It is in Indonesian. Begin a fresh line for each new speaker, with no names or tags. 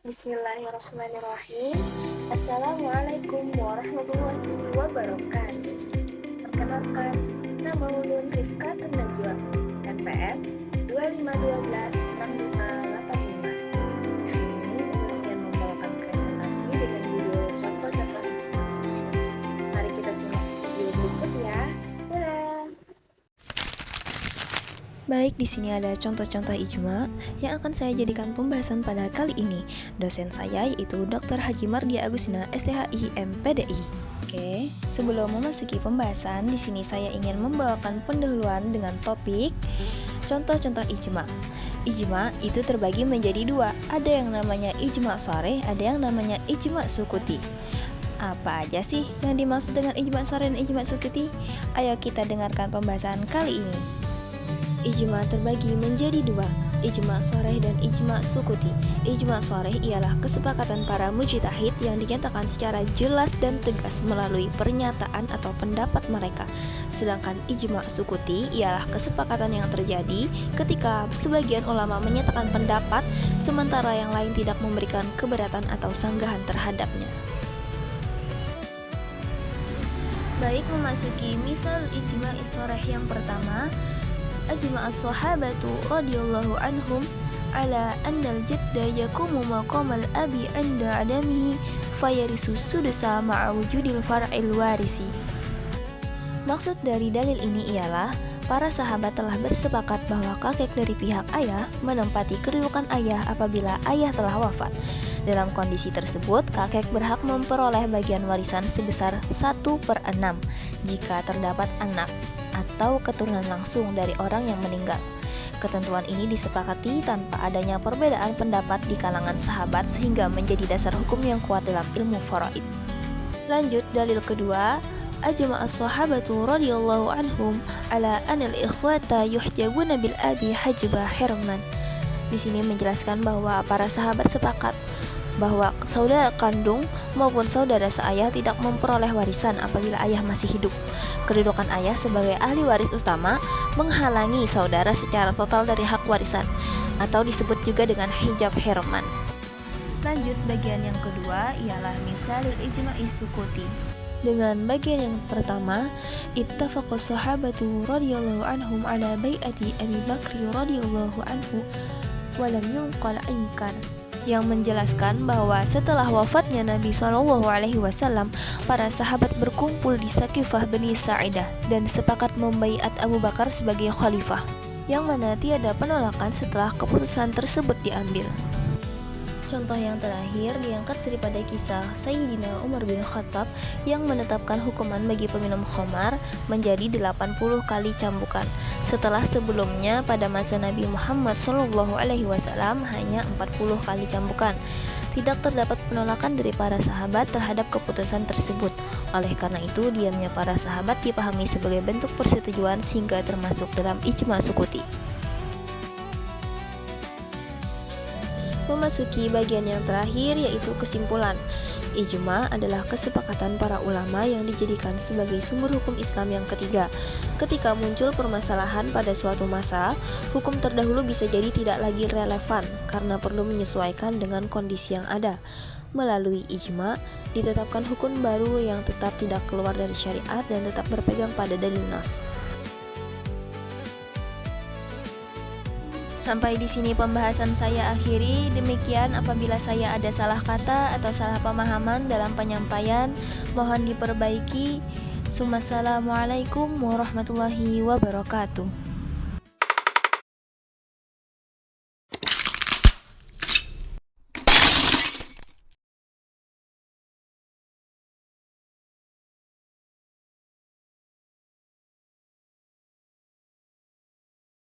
Bismillahirrahmanirrahim. Assalamualaikum warahmatullahi wabarakatuh. Perkenalkan, nama Ulun Rifkatun Najwa, NPM 25126585. Di sini Ulun ingin membawakan presentasi dengan judul contoh-contoh ijma. Mari kita simak video berikut ya. Dadah.
Baik, di sini ada contoh-contoh ijma yang akan saya jadikan pembahasan pada kali ini. Dosen saya yaitu Dr. Haji Mardia Agustina, STHI, MPDI. Oke, sebelum memasuki pembahasan, di sini saya ingin membawakan pendahuluan dengan topik contoh-contoh ijma. Ijma itu terbagi menjadi dua, ada yang namanya ijma sharih, ada yang namanya ijma sukuti. Apa aja sih yang dimaksud dengan ijma sharih dan ijma sukuti? Ayo kita dengarkan pembahasan kali ini. Ijma terbagi menjadi dua, ijma sharih dan ijma sukuti. Ijma sharih ialah kesepakatan para mujtahid yang dinyatakan secara jelas dan tegas melalui pernyataan atau pendapat mereka. Sedangkan ijma sukuti ialah kesepakatan yang terjadi ketika sebagian ulama menyatakan pendapat sementara yang lain tidak memberikan keberatan atau sanggahan terhadapnya. Baik, memasuki misal ijma sharih yang pertama, ajma as-sahabatu radhiyallahu anhum ala anna al-jadda yakumu maqamal abi 'inda adamihi fayarisu sudsa ma'a wujudil far'il warisi. Maksud dari dalil ini ialah para sahabat telah bersepakat bahwa kakek dari pihak ayah menempati kedudukan ayah apabila ayah telah wafat. Dalam kondisi tersebut, kakek berhak memperoleh bagian warisan sebesar 1/6 jika terdapat anak atau keturunan langsung dari orang yang meninggal. Ketentuan ini disepakati tanpa adanya perbedaan pendapat di kalangan sahabat sehingga menjadi dasar hukum yang kuat dalam ilmu faraid. Lanjut, dalil kedua, ajma as-sahabatu radhiyallahu anhum ala anil ikhwata yuhjabuna bil abi hajba hirman. Di sini menjelaskan bahwa para sahabat sepakat bahwa saudara kandung maupun saudara seayah tidak memperoleh warisan apabila ayah masih hidup. Kedudukan ayah sebagai ahli waris utama menghalangi saudara secara total dari hak warisan, atau disebut juga dengan hijab hirman. Lanjut, bagian yang kedua ialah misalul ijma'i sukuti. Dengan bagian yang pertama, ittafaqo sahabatu radhiyallahu anhum ala bai'ati Abi Bakri radhiyallahu anhu wa lam yunqal inkar, yang menjelaskan bahwa setelah wafatnya Nabi SAW, para sahabat berkumpul di Saqifah Bani Sa'idah dan sepakat membaiat Abu Bakar sebagai khalifah, yang mana tiada penolakan setelah keputusan tersebut diambil. Contoh yang terakhir diangkat daripada kisah Sayyidina Umar bin Khattab yang menetapkan hukuman bagi peminum khamar menjadi 80 kali cambukan, setelah sebelumnya pada masa Nabi Muhammad SAW hanya 40 kali cambukan. Tidak terdapat penolakan dari para sahabat terhadap keputusan tersebut. Oleh karena itu, diamnya para sahabat dipahami sebagai bentuk persetujuan sehingga termasuk dalam ijma sukuti. Memasuki bagian yang terakhir yaitu kesimpulan. Ijma adalah kesepakatan para ulama yang dijadikan sebagai sumber hukum Islam yang ketiga. Ketika muncul permasalahan pada suatu masa, hukum terdahulu bisa jadi tidak lagi relevan karena perlu menyesuaikan dengan kondisi yang ada. Melalui ijma, ditetapkan hukum baru yang tetap tidak keluar dari syariat dan tetap berpegang pada dalil nas. Sampai di sini pembahasan saya akhiri. Demikian, apabila saya ada salah kata atau salah pemahaman dalam penyampaian, mohon diperbaiki. Assalamualaikum warahmatullahi wabarakatuh.